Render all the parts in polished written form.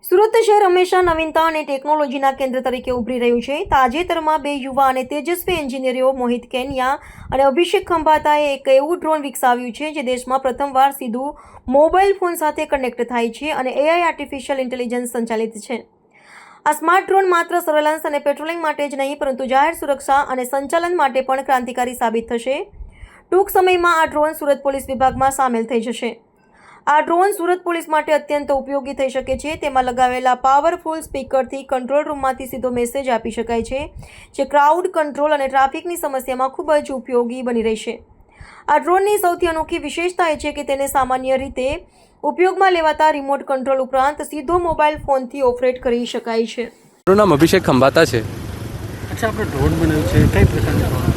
સુરત શહેર હંમેશા નવીનતા અને ટેકનોલોજીના કેન્દ્ર તરીકે ઉભરી રહ્યું છે. તાજેતરમાં બે યુવા અને તેજસ્વી એન્જિનિયરો મોહિત કેનિયા અને અભિષેક ખંભાતાએ એક એવું ડ્રોન વિકસાવ્યું છે જે દેશમાં પ્રથમવાર સીધું મોબાઈલ ફોન સાથે કનેક્ટ થાય છે અને એઆઈ આર્ટિફિશિયલ ઇન્ટેલિજન્સ સંચાલિત છે. આ સ્માર્ટ ડ્રોન માત્ર સર્વેલન્સ અને પેટ્રોલિંગ માટે જ નહીં પરંતુ જાહેર સુરક્ષા અને સંચાલન માટે પણ ક્રાંતિકારી સાબિત થશે. ટૂંક સમયમાં આ ડ્રોન સુરત પોલીસ વિભાગમાં સામેલ થઈ જશે. આ ડ્રોન સુરત પોલીસ માટે અત્યંત ઉપયોગી થઈ શકે છે. તેમાં લગાવેલા પાવરફુલ સ્પીકરથી કંટ્રોલ રૂમમાંથી સીધો મેસેજ આપી શકાય છે, જે ક્રાઉડ કંટ્રોલ અને ટ્રાફિકની સમસ્યામાં ખૂબ જ ઉપયોગી બની રહેશે. આ ડ્રોનની સૌથી અનોખી વિશેષતા એ છે કે તેને સામાન્ય રીતે ઉપયોગમાં લેવાતા રિમોટ કંટ્રોલ ઉપરાંત સીધો મોબાઈલ ફોનથી ઓપરેટ કરી શકાય છે. મારું નામ અભિષેક ખંભાતા છે. અચ્છા, આપણે ડ્રોન બનાવ્યું છે, કઈ પ્રકારનું ડ્રોન?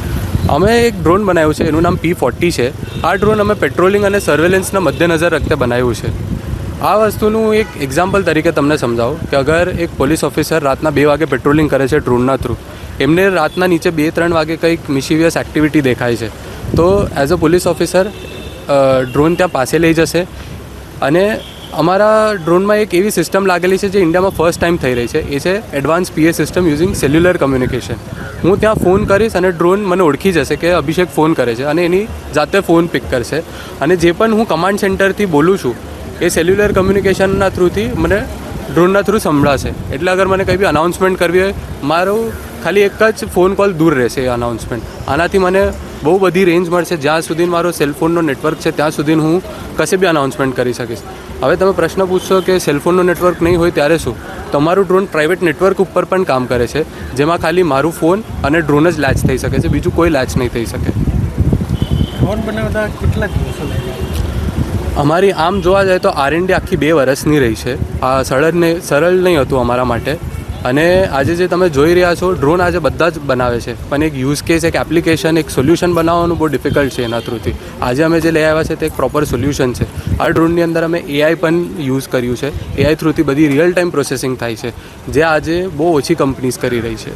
અમે એક ડ્રોન બનાવ્યું છે, એનું નામ P40 છે. આ ડ્રોન અમે પેટ્રોલિંગ અને સર્વેલન્સના મધ્યનજર રાખતે બનાવ્યું છે. આ વસ્તુનું એક એક્ઝામ્પલ તરીકે તમને સમજાવું કે અગર એક પોલીસ ઓફિસર રાતના 2 વાગે પેટ્રોલિંગ કરે છે ડ્રોનના થ્રુ, એમને રાતના નીચે 2-3 વાગે કંઈક મિશિવિયસ એક્ટિવિટી દેખાય છે, તો as a police officer drone ત્યાં પાસે લઈ જશે. અને અમારા ડ્રોનમાં એક એવી સિસ્ટમ લાગેલી છે જે ઇન્ડિયામાં ફર્સ્ટ ટાઈમ થઈ રહી છે, એ છે advance PA system using cellular communication. હું ત્યાં ફોન કરીશ અને ડ્રોન મને ઓળખી જશે કે અભિષેક ફોન કરે છે અને એની જાતે ફોન પિક કરશે. અને જે પણ હું કમાન્ડ સેન્ટરથી બોલું છું એ સેલ્યુલર કમ્યુનિકેશનના થ્રુથી મને ડ્રોનના થ્રુ સંભળાશે. એટલે અગર મને કંઈ બી અનાઉન્સમેન્ટ કરવી હોય, મારો ખાલી એક જ ફોન કોલ દૂર રહેશે એ અનાઉન્સમેન્ટ. આનાથી મને બહુ બધી રેન્જ મળશે. જ્યાં સુધી મારો સેલફોનનો નેટવર્ક છે ત્યાં સુધી હું કશે બી અનાઉન્સમેન્ટ કરી શકીશ. હવે તમે પ્રશ્ન પૂછશો કે સેલફોનનો નેટવર્ક નહીં હોય ત્યારે શું? તમારું ડ્રોન પ્રાઇવેટ નેટવર્ક ઉપર પણ કામ કરે છે, જેમાં ખાલી મારું ફોન અને ડ્રોન જ લેચ થઈ શકે છે, બીજું કોઈ લેચ નહીં થઈ શકે. ડ્રોન બનાવતા કેટલા દિવસો લાગ્યા? અમારી આમ જોવા જાય તો R&D આખી 2 વર્ષની રહી છે. આ સરળ નહીં હતું અમારા માટે. અને આજે જે તમે જોઈ રહ્યા છો ડ્રોન આજે બધા જ બનાવે છે, પણ એક યુઝ કેસ, એક એપ્લિકેશન, એક સોલ્યુશન બનાવવાનું બહુ ડિફિકલ્ટ છે એના થ્રુથી. આજે અમે જે લઈ આવ્યા છે તે એક પ્રોપર સોલ્યુશન છે. આ ડ્રોનની અંદર અમે AI પણ યુઝ કર્યું છે. AI થ્રુથી બધી રિયલ ટાઈમ પ્રોસેસિંગ થાય છે, જે આજે બહુ ઓછી કંપનીઝ કરી રહી છે.